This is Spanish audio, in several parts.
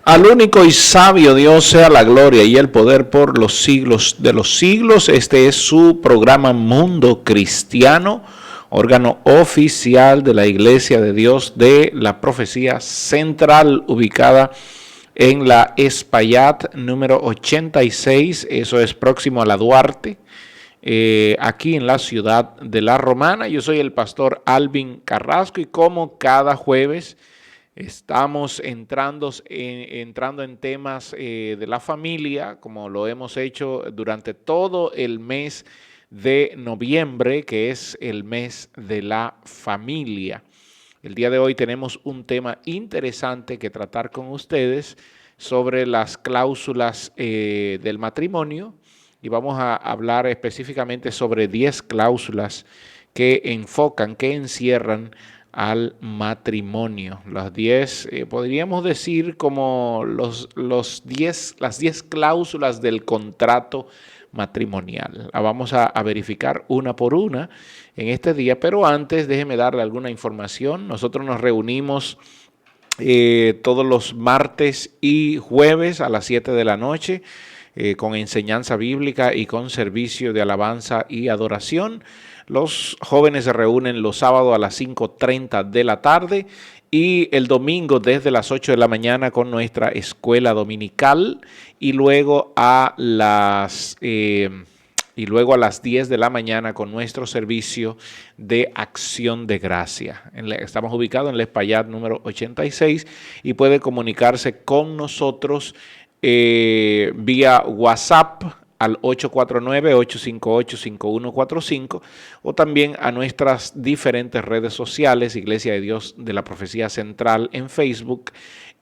Al único y sabio Dios sea la gloria y el poder por los siglos de los siglos. Este es su programa Mundo Cristiano, órgano oficial de la Iglesia de Dios de la Profecía Central, ubicada en la Espaillat número 86. Eso es próximo a la Duarte, aquí en la ciudad de La Romana. Yo soy el pastor Alvin Carrasco y como cada jueves estamos entrando en temas de la familia, como lo hemos hecho durante todo el mes de noviembre, que es el mes de la familia. El día de hoy tenemos un tema interesante que tratar con ustedes sobre las cláusulas del matrimonio y vamos a hablar específicamente sobre 10 cláusulas que enfocan, que encierran al matrimonio. Las 10, podríamos decir como las 10 cláusulas del contrato matrimonial. La vamos a verificar una por una en este día, pero antes déjeme darle alguna información. Nosotros nos reunimos todos los martes y jueves a las 7 de la noche con enseñanza bíblica y con servicio de alabanza y adoración. Los jóvenes se reúnen los sábados a las 5:30 de la tarde y el domingo desde las 8 de la mañana con nuestra escuela dominical y luego a las 10 de la mañana con nuestro servicio de acción de gracia. Estamos ubicados en la Espaillat número 86 y puede comunicarse con nosotros vía WhatsApp al 849-858-5145 o también a nuestras diferentes redes sociales, Iglesia de Dios de la Profecía Central en Facebook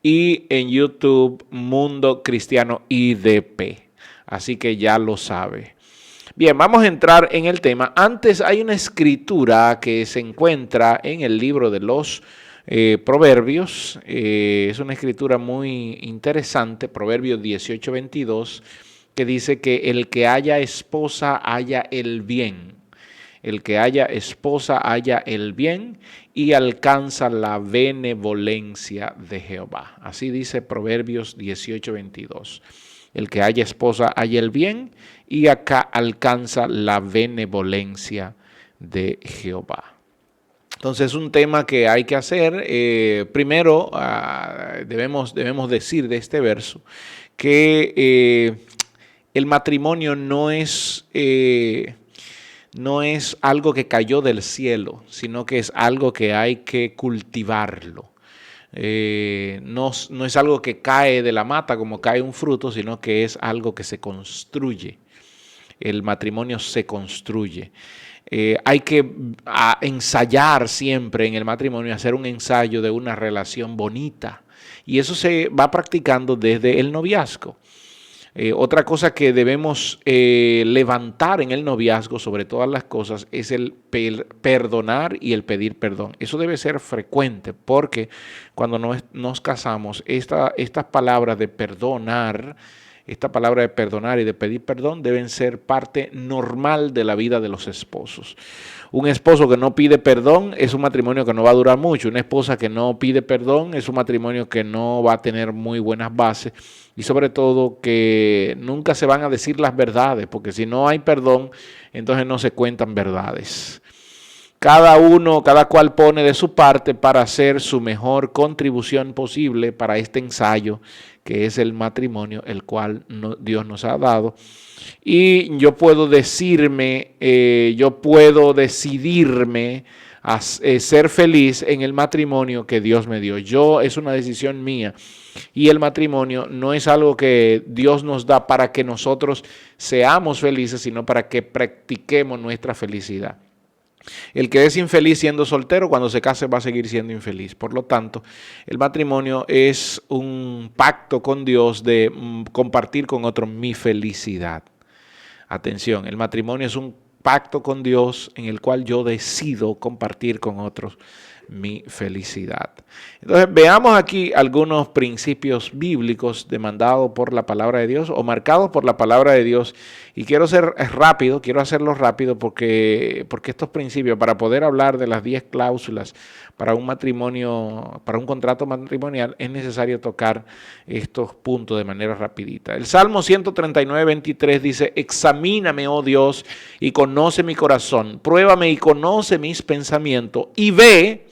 y en YouTube Mundo Cristiano IDP. Así que ya lo sabe. Bien, vamos a entrar en el tema. Antes hay una escritura que se encuentra en el libro de los Proverbios. Es una escritura muy interesante, Proverbios 18:22, que dice que el que haya esposa haya el bien. El que haya esposa haya el bien y alcanza la benevolencia de Jehová. Así dice Proverbios 18:22. El que haya esposa haya el bien y acá alcanza la benevolencia de Jehová. Entonces es un tema que hay que hacer. Primero debemos decir de este verso que el matrimonio no es algo que cayó del cielo, sino que es algo que hay que cultivarlo. No es algo que cae de la mata como cae un fruto, sino que es algo que se construye. El matrimonio se construye. Hay que ensayar siempre en el matrimonio, hacer un ensayo de una relación bonita. Y eso se va practicando desde el noviazgo. Otra cosa que debemos levantar en el noviazgo sobre todas las cosas es el perdonar y el pedir perdón. Eso debe ser frecuente porque cuando nos casamos, estas palabras de perdonar, esta palabra de perdonar y de pedir perdón deben ser parte normal de la vida de los esposos. Un esposo que no pide perdón es un matrimonio que no va a durar mucho. Una esposa que no pide perdón es un matrimonio que no va a tener muy buenas bases y sobre todo que nunca se van a decir las verdades, porque si no hay perdón, entonces no se cuentan verdades. Cada cual pone de su parte para hacer su mejor contribución posible para este ensayo que es el matrimonio, el cual Dios nos ha dado. Y yo puedo decidirme a ser feliz en el matrimonio que Dios me dio. Es una decisión mía. Y el matrimonio no es algo que Dios nos da para que nosotros seamos felices, sino para que practiquemos nuestra felicidad. El que es infeliz siendo soltero, cuando se case va a seguir siendo infeliz. Por lo tanto, el matrimonio es un pacto con Dios de compartir con otro mi felicidad. Atención, el matrimonio es un pacto con Dios en el cual yo decido compartir con otros mi felicidad. Entonces veamos aquí algunos principios bíblicos demandados por la palabra de Dios o marcados por la palabra de Dios, y quiero hacerlo rápido porque estos principios, para poder hablar de las 10 cláusulas para un matrimonio, para un contrato matrimonial, es necesario tocar estos puntos de manera rapidita. El Salmo 139, 23 dice: examíname, oh Dios, y conoce mi corazón, pruébame y conoce mis pensamientos, y ve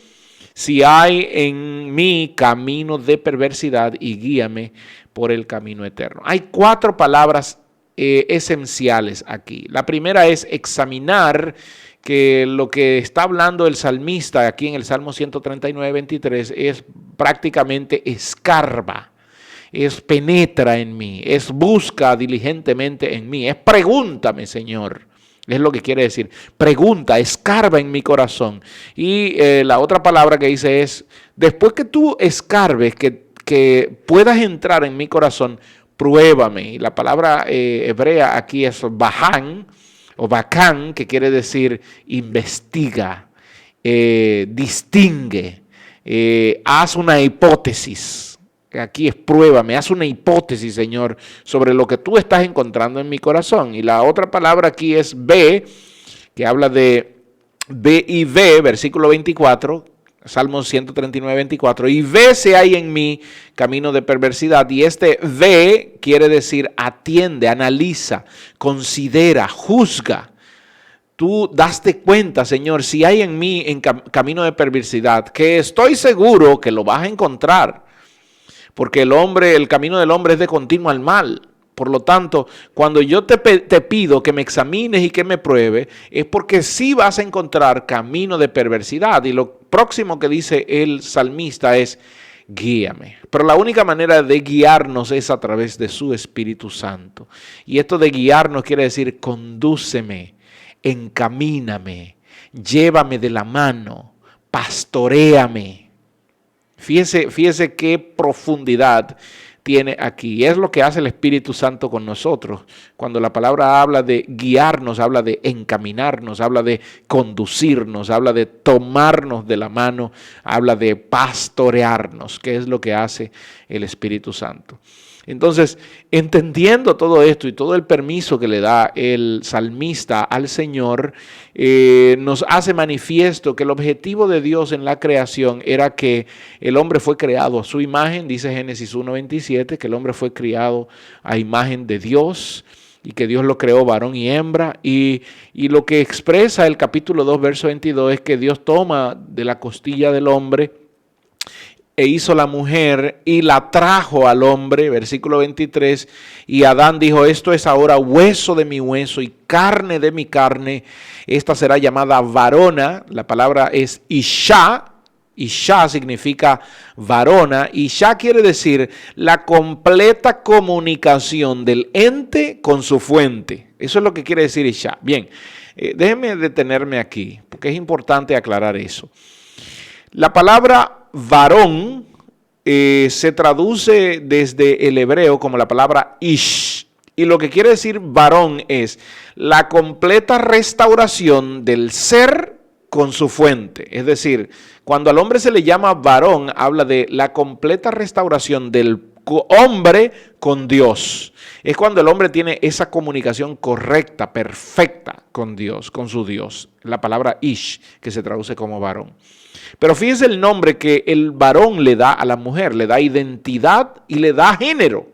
si hay en mí camino de perversidad, y guíame por el camino eterno. Hay 4 palabras esenciales aquí. La primera es examinar, que lo que está hablando el salmista aquí en el Salmo 139, 23 es prácticamente escarba, es penetra en mí, es busca diligentemente en mí, es pregúntame, Señor. Es lo que quiere decir. Pregunta, escarba en mi corazón. Y la otra palabra que dice es: después que tú escarbes, que puedas entrar en mi corazón, pruébame. Y la palabra hebrea aquí es baján o bacán, que quiere decir investiga, distingue, haz una hipótesis. Aquí es pruébame, haz una hipótesis, Señor, sobre lo que tú estás encontrando en mi corazón. Y la otra palabra aquí es ve, que habla de ve y ve, versículo 24, Salmo 139, 24, y ve si hay en mí camino de perversidad. Y este ve quiere decir atiende, analiza, considera, juzga. Tú daste cuenta, Señor, si hay en mí camino de perversidad, que estoy seguro que lo vas a encontrar. Porque el camino del hombre es de continuo al mal. Por lo tanto, cuando yo te pido que me examines y que me pruebe, es porque sí vas a encontrar camino de perversidad. Y lo próximo que dice el salmista es: guíame. Pero la única manera de guiarnos es a través de su Espíritu Santo. Y esto de guiarnos quiere decir: condúceme, encamíname, llévame de la mano, pastoréame. Fíjese qué profundidad tiene aquí. Es lo que hace el Espíritu Santo con nosotros. Cuando la palabra habla de guiarnos, habla de encaminarnos, habla de conducirnos, habla de tomarnos de la mano, habla de pastorearnos, que es lo que hace el Espíritu Santo. Entonces, entendiendo todo esto y todo el permiso que le da el salmista al Señor, nos hace manifiesto que el objetivo de Dios en la creación era que el hombre fue creado a su imagen. Dice Génesis 1:27, que el hombre fue criado a imagen de Dios y que Dios lo creó varón y hembra. Y lo que expresa el capítulo 2, verso 22 es que Dios toma de la costilla del hombre e hizo la mujer y la trajo al hombre, versículo 23, y Adán dijo: esto es ahora hueso de mi hueso y carne de mi carne, esta será llamada varona. La palabra es Isha. Isha significa varona. Isha quiere decir la completa comunicación del ente con su fuente. Eso es lo que quiere decir Isha. Bien, déjenme detenerme aquí, porque es importante aclarar eso. La palabra varón se traduce desde el hebreo como la palabra ish, y lo que quiere decir varón es la completa restauración del ser con su fuente. Es decir, cuando al hombre se le llama varón, habla de la completa restauración del hombre con Dios. Es cuando el hombre tiene esa comunicación correcta, perfecta con Dios, con su Dios. La palabra ish, que se traduce como varón. Pero fíjese el nombre que el varón le da a la mujer, le da identidad y le da género.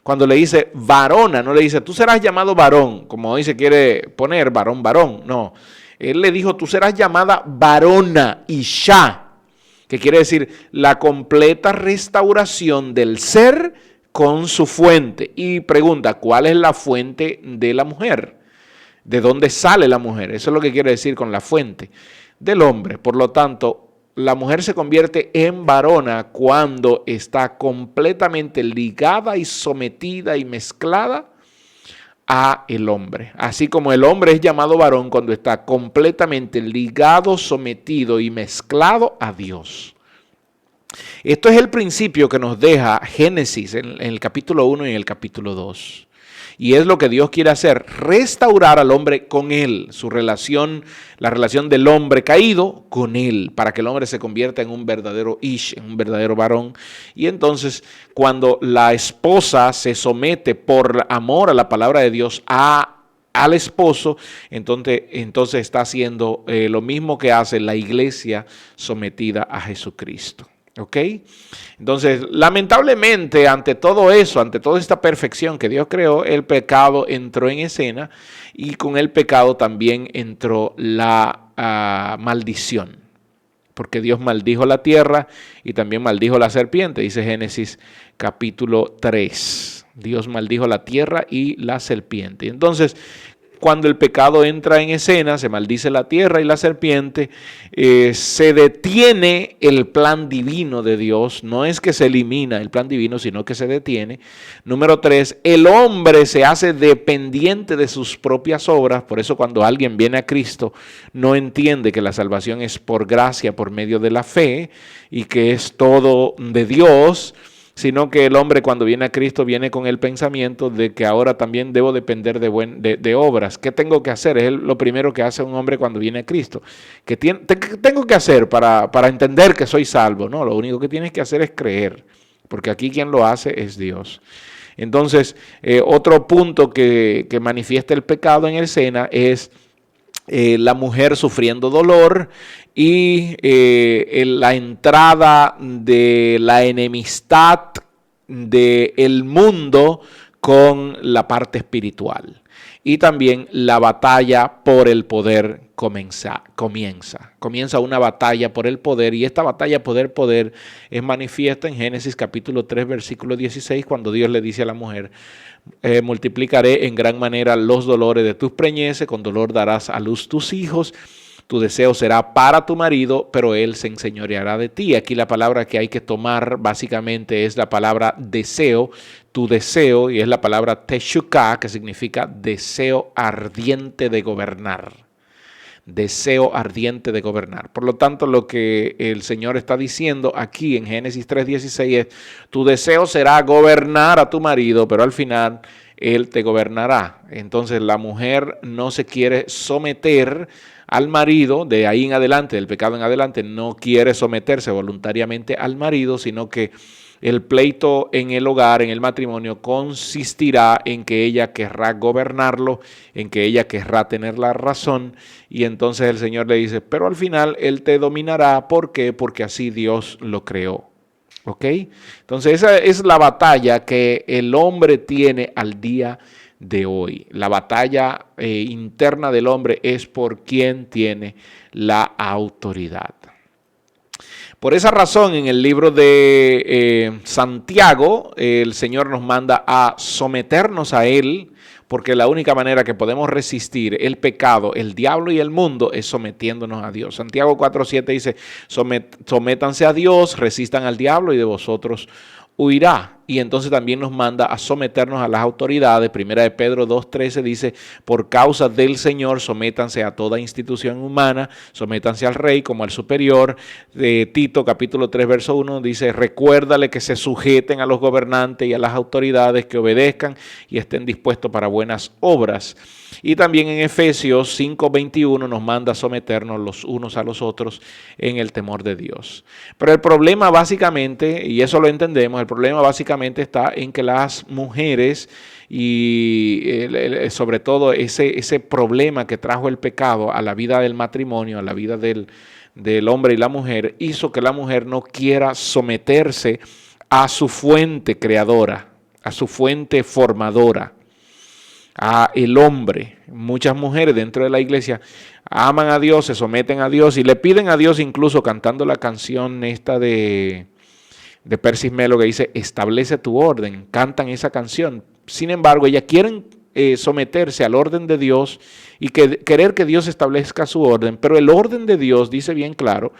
Cuando le dice varona, no le dice tú serás llamado varón, como hoy se quiere poner varón, varón. No, él le dijo tú serás llamada varona, Isha, que quiere decir la completa restauración del ser con su fuente. Y pregunta, ¿cuál es la fuente de la mujer? ¿De dónde sale la mujer? Eso es lo que quiere decir con la fuente del hombre. Por lo tanto, la mujer se convierte en varona cuando está completamente ligada y sometida y mezclada a el hombre. Así como el hombre es llamado varón cuando está completamente ligado, sometido y mezclado a Dios. Esto es el principio que nos deja Génesis en el capítulo 1 y en el capítulo 2. Y es lo que Dios quiere hacer, restaurar al hombre con Él, su relación, la relación del hombre caído con Él, para que el hombre se convierta en un verdadero ish, en un verdadero varón. Y entonces, cuando la esposa se somete por amor a la palabra de Dios al esposo, entonces está haciendo lo mismo que hace la iglesia sometida a Jesucristo. ¿Ok? Entonces, lamentablemente, ante todo eso, ante toda esta perfección que Dios creó, el pecado entró en escena y con el pecado también entró la maldición. Porque Dios maldijo la tierra y también maldijo la serpiente, dice Génesis capítulo 3. Dios maldijo la tierra y la serpiente. Entonces, cuando el pecado entra en escena, se maldice la tierra y la serpiente, se detiene el plan divino de Dios. No es que se elimina el plan divino, sino que se detiene. Número 3, el hombre se hace dependiente de sus propias obras. Por eso cuando alguien viene a Cristo, no entiende que la salvación es por gracia, por medio de la fe, y que es todo de Dios, sino que el hombre cuando viene a Cristo viene con el pensamiento de que ahora también debo depender de obras. ¿Qué tengo que hacer? Es lo primero que hace un hombre cuando viene a Cristo. ¿Qué tengo que hacer para entender que soy salvo? No, lo único que tienes que hacer es creer, porque aquí quien lo hace es Dios. Entonces, otro punto que manifiesta el pecado en escena es la mujer sufriendo dolor y la entrada de la enemistad del mundo con la parte espiritual. Y también la batalla por el poder comienza una batalla por el poder, y esta batalla por el poder es manifiesta en Génesis capítulo 3 versículo 16, cuando Dios le dice a la mujer: multiplicaré en gran manera los dolores de tus preñeces, con dolor darás a luz tus hijos, tu deseo será para tu marido, pero él se enseñoreará de ti. Aquí la palabra que hay que tomar básicamente es la palabra deseo, tu deseo, y es la palabra teshuká, que significa deseo ardiente de gobernar. Deseo ardiente de gobernar. Por lo tanto, lo que el Señor está diciendo aquí en Génesis 3:16 es: tu deseo será gobernar a tu marido, pero al final él te gobernará. Entonces la mujer no se quiere someter al marido, de ahí en adelante, del pecado en adelante, no quiere someterse voluntariamente al marido, sino que el pleito en el hogar, en el matrimonio, consistirá en que ella querrá gobernarlo, en que ella querrá tener la razón, y entonces el Señor le dice: pero al final Él te dominará. ¿Por qué? Porque así Dios lo creó. ¿Ok? Entonces esa es la batalla que el hombre tiene al día de hoy. La batalla interna del hombre es por quien tiene la autoridad. Por esa razón, en el libro de Santiago, el Señor nos manda a someternos a Él, porque la única manera que podemos resistir el pecado, el diablo y el mundo es sometiéndonos a Dios. Santiago 4:7 dice: sométanse a Dios, resistan al diablo y de vosotros huirá. Y entonces también nos manda a someternos a las autoridades. Primera de Pedro 2:13 dice: por causa del Señor, sométanse a toda institución humana, sométanse al rey como al superior. Tito capítulo 3 verso 1 dice: recuérdale que se sujeten a los gobernantes y a las autoridades, que obedezcan y estén dispuestos para buenas obras. Y también en Efesios 5:21 nos manda a someternos los unos a los otros en el temor de Dios. Pero el problema básicamente, y eso lo entendemos, el problema básicamente está en que las mujeres, y sobre todo ese problema que trajo el pecado a la vida del matrimonio, a la vida del hombre y la mujer, hizo que la mujer no quiera someterse a su fuente creadora, a su fuente formadora, a el hombre. Muchas mujeres dentro de la iglesia aman a Dios, se someten a Dios y le piden a Dios, incluso cantando la canción esta de Persis Melo que dice: establece tu orden. Cantan esa canción. Sin embargo, ellas quieren someterse al orden de Dios y querer que Dios establezca su orden, pero el orden de Dios dice bien claro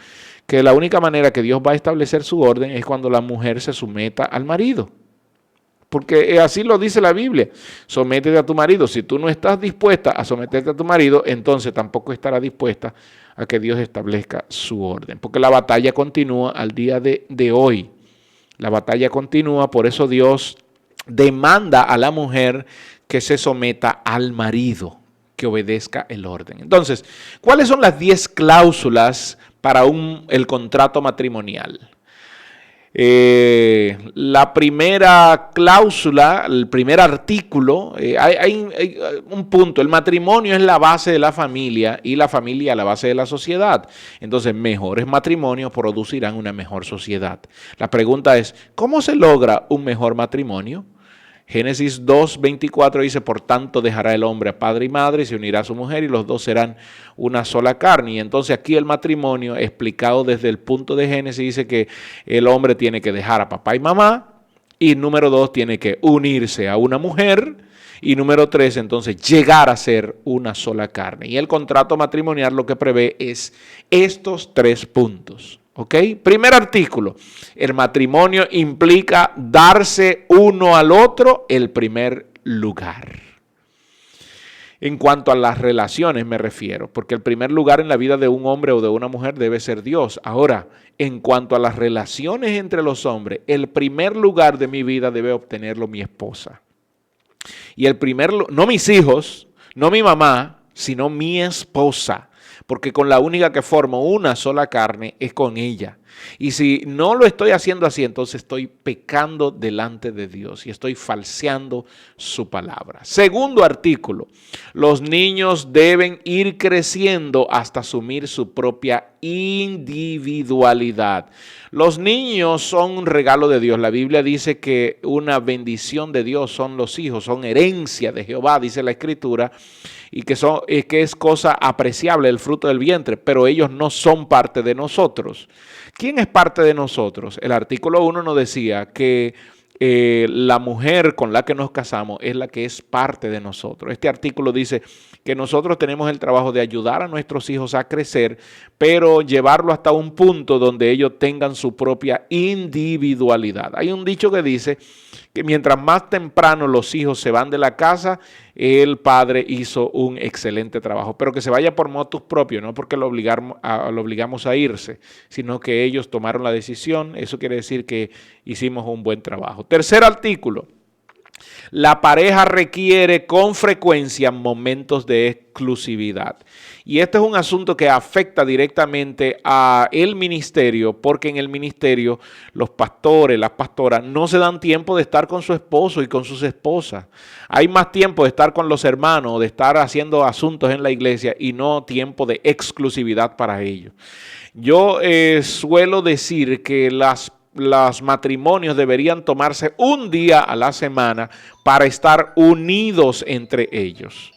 que la única manera que Dios va a establecer su orden es cuando la mujer se someta al marido. Porque así lo dice la Biblia: sométete a tu marido. Si tú no estás dispuesta a someterte a tu marido, entonces tampoco estará dispuesta a que Dios establezca su orden. Porque la batalla continúa al día de hoy. La batalla continúa, por eso Dios demanda a la mujer que se someta al marido, que obedezca el orden. Entonces, ¿cuáles son las 10 cláusulas para el contrato matrimonial? La primera cláusula, el primer artículo, hay un punto: el matrimonio es la base de la familia y la familia la base de la sociedad. Entonces, mejores matrimonios producirán una mejor sociedad. La pregunta es, ¿cómo se logra un mejor matrimonio? Génesis 2:24 dice: por tanto dejará el hombre a padre y madre y se unirá a su mujer y los dos serán una sola carne. Y entonces aquí el matrimonio, explicado desde el punto de Génesis, dice que el hombre tiene que dejar a papá y mamá, y número 2, tiene que unirse a una mujer, y número 3, entonces llegar a ser una sola carne. Y el contrato matrimonial lo que prevé es estos 3 puntos. ¿Ok? Primer artículo: el matrimonio implica darse uno al otro el primer lugar. En cuanto a las relaciones me refiero, porque el primer lugar en la vida de un hombre o de una mujer debe ser Dios. Ahora, en cuanto a las relaciones entre los hombres, el primer lugar de mi vida debe obtenerlo mi esposa. Y no mis hijos, no mi mamá, sino mi esposa. Porque con la única que formo una sola carne es con ella. Y si no lo estoy haciendo así, entonces estoy pecando delante de Dios y estoy falseando su palabra. Segundo artículo: los niños deben ir creciendo hasta asumir su propia individualidad. Los niños son un regalo de Dios. La Biblia dice que una bendición de Dios son los hijos, son herencia de Jehová, dice la Escritura, y que es cosa apreciable el fruto del vientre, pero ellos no son parte de nosotros. ¿Quién es parte de nosotros? El artículo 1 nos decía que la mujer con la que nos casamos es la que es parte de nosotros. Este artículo dice que nosotros tenemos el trabajo de ayudar a nuestros hijos a crecer, pero llevarlo hasta un punto donde ellos tengan su propia individualidad. Hay un dicho que dice que mientras más temprano los hijos se van de la casa, el padre hizo un excelente trabajo, pero que se vaya por motus propios, no porque lo obligamos a irse, sino que ellos tomaron la decisión. Eso quiere decir que hicimos un buen trabajo. Tercer artículo: la pareja requiere con frecuencia momentos de exclusividad. Y este es un asunto que afecta directamente a el ministerio, porque en el ministerio los pastores, las pastoras no se dan tiempo de estar con su esposo y con sus esposas. Hay más tiempo de estar con los hermanos, de estar haciendo asuntos en la iglesia y no tiempo de exclusividad para ellos. Yo suelo decir que los matrimonios deberían tomarse un día a la semana para estar unidos entre ellos.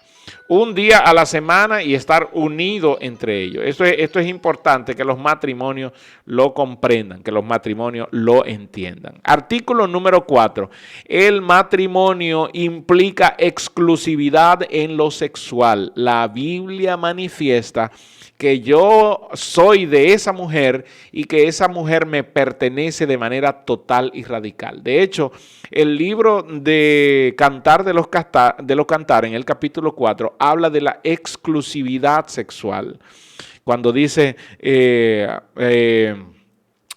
Un día a la semana y estar unidos entre ellos. Esto es importante que los matrimonios lo comprendan, que los matrimonios lo entiendan. Artículo número 4. El matrimonio implica exclusividad en lo sexual. La Biblia manifiesta que yo soy de esa mujer y que esa mujer me pertenece de manera total y radical. De hecho, el libro de Cantar de los Cantares, en el capítulo 4, habla de la exclusividad sexual. Cuando dice,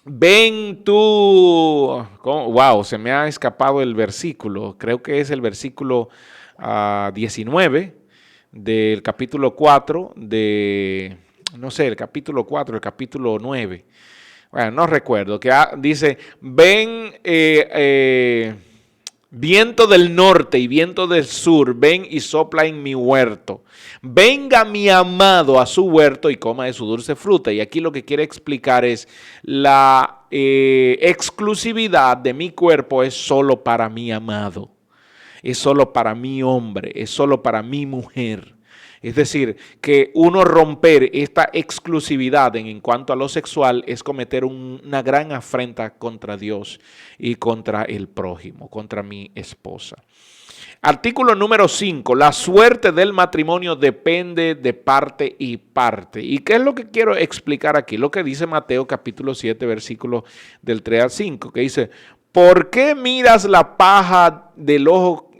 ven tú, wow, se me ha escapado el versículo, creo que es el versículo 19 del capítulo 4 el capítulo 4, el capítulo 9. Bueno, no recuerdo, que dice, ven viento del norte y viento del sur, ven y sopla en mi huerto. Venga mi amado a su huerto y coma de su dulce fruta. Y aquí lo que quiere explicar es la exclusividad de mi cuerpo es solo para mi amado. Es solo para mi hombre, es solo para mi mujer. Es decir, que uno romper esta exclusividad en cuanto a lo sexual es cometer una gran afrenta contra Dios y contra el prójimo, contra mi esposa. Artículo número 5. La suerte del matrimonio depende de parte y parte. ¿Y qué es lo que quiero explicar aquí? Lo que dice Mateo capítulo 7, versículo del 3 al 5, que dice, ¿por qué miras la paja del ojo?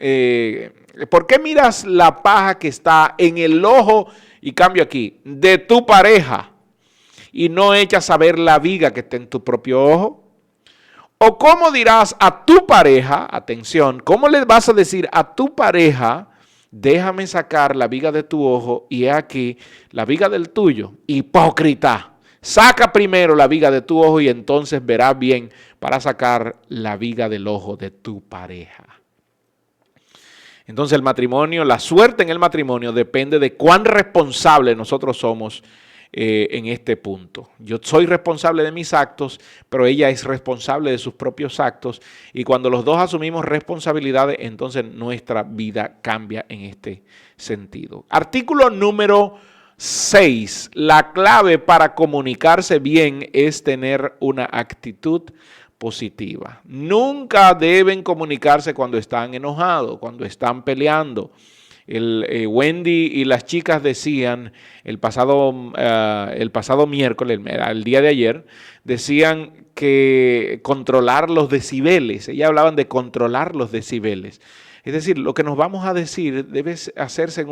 ¿Por qué miras la paja que está en el ojo, y cambio aquí, de tu pareja y no echas a ver la viga que está en tu propio ojo? O cómo dirás a tu pareja, atención, ¿cómo le vas a decir a tu pareja, déjame sacar la viga de tu ojo y he aquí la viga del tuyo? Hipócrita. Saca primero la viga de tu ojo y entonces verás bien para sacar la viga del ojo de tu pareja. Entonces el matrimonio, la suerte en el matrimonio depende de cuán responsables nosotros somos en este punto. Yo soy responsable de mis actos, pero ella es responsable de sus propios actos. Y cuando los dos asumimos responsabilidades, entonces nuestra vida cambia en este sentido. Artículo número 6. La clave para comunicarse bien es tener una actitud positiva. Nunca deben comunicarse cuando están enojados, cuando están peleando. Wendy y las chicas decían el pasado miércoles, el día de ayer, decían que controlar los decibeles. Ellas hablaban de controlar los decibeles. Es decir, lo que nos vamos a decir debe hacerse en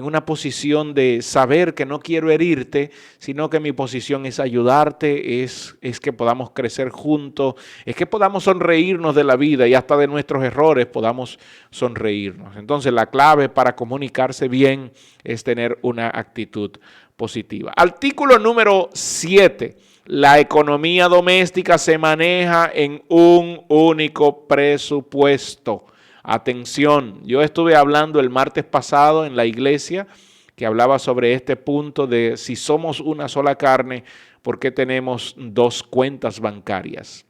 una posición de saber que no quiero herirte, sino que mi posición es ayudarte, es que podamos crecer juntos, es que podamos sonreírnos de la vida y hasta de nuestros errores podamos sonreírnos. Entonces la clave para comunicarse bien es tener una actitud positiva. Artículo número 7. La economía doméstica se maneja en un único presupuesto. Atención, yo estuve hablando el martes pasado en la iglesia que hablaba sobre este punto de si somos una sola carne, ¿por qué tenemos dos cuentas bancarias?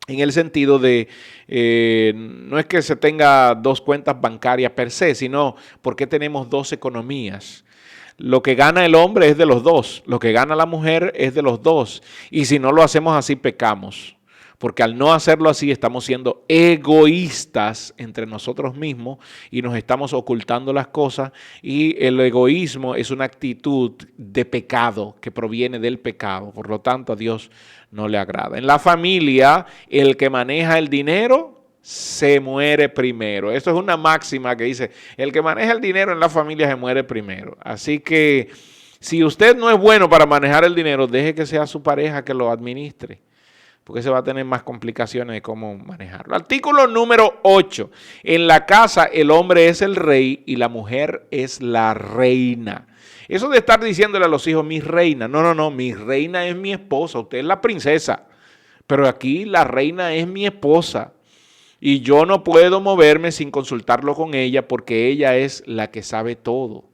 En el sentido de, no es que se tenga dos cuentas bancarias per se, sino ¿por qué tenemos dos economías? Lo que gana el hombre es de los dos, lo que gana la mujer es de los dos, y si no lo hacemos así pecamos. Porque al no hacerlo así estamos siendo egoístas entre nosotros mismos y nos estamos ocultando las cosas, y el egoísmo es una actitud de pecado que proviene del pecado, por lo tanto a Dios no le agrada. En la familia, el que maneja el dinero se muere primero. Esto es una máxima que dice, el que maneja el dinero en la familia se muere primero. Así que si usted no es bueno para manejar el dinero, deje que sea su pareja que lo administre, porque se va a tener más complicaciones de cómo manejarlo. Artículo número 8. En la casa el hombre es el rey y la mujer es la reina. Eso de estar diciéndole a los hijos, mi reina. No, mi reina es mi esposa, usted es la princesa. Pero aquí la reina es mi esposa. Y yo no puedo moverme sin consultarlo con ella porque ella es la que sabe todo.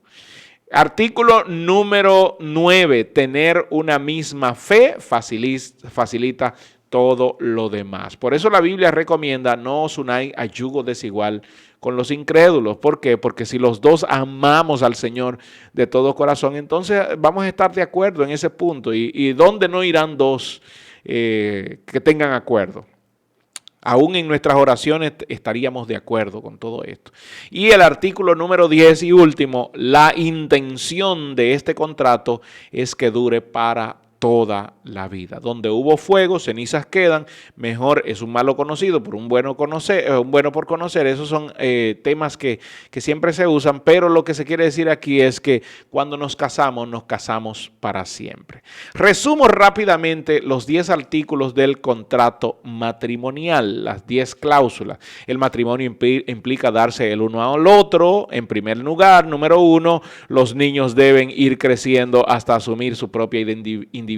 Artículo número 9. Tener una misma fe facilita todo lo demás. Por eso la Biblia recomienda no os unáis a yugo desigual con los incrédulos. ¿Por qué? Porque si los dos amamos al Señor de todo corazón, entonces vamos a estar de acuerdo en ese punto. ¿Y dónde no irán dos que tengan acuerdo? Aún en nuestras oraciones estaríamos de acuerdo con todo esto. Y el artículo número 10 y último, la intención de este contrato es que dure para toda la vida. Donde hubo fuego, cenizas quedan. Mejor es un malo conocido por un bueno por conocer. Esos son temas que siempre se usan, pero lo que se quiere decir aquí es que cuando nos casamos para siempre. Resumo rápidamente los 10 artículos del contrato matrimonial, las 10 cláusulas. El matrimonio implica darse el uno al otro. En primer lugar, número 1, los niños deben ir creciendo hasta asumir su propia individualidad.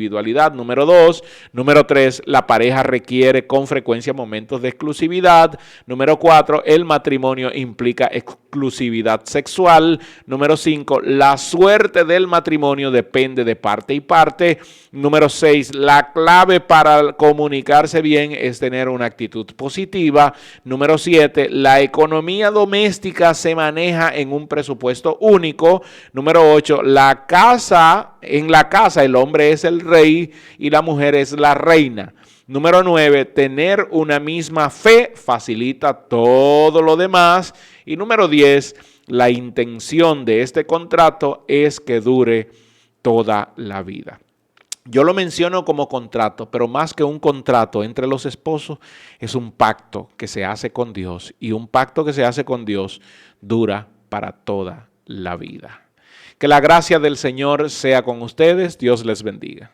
Número 2. Número 3, la pareja requiere con frecuencia momentos de exclusividad. Número 4, el matrimonio implica exclusividad sexual. Número 5, la suerte del matrimonio depende de parte y parte. Número 6, la clave para comunicarse bien es tener una actitud positiva. Número 7, la economía doméstica se maneja en un presupuesto único. Número 8, en la casa el hombre es el rey y la mujer es la reina. Número 9, tener una misma fe facilita todo lo demás. Y número 10, la intención de este contrato es que dure toda la vida. Yo lo menciono como contrato, pero más que un contrato entre los esposos, es un pacto que se hace con Dios. Y un pacto que se hace con Dios dura para toda la vida. Que la gracia del Señor sea con ustedes. Dios les bendiga.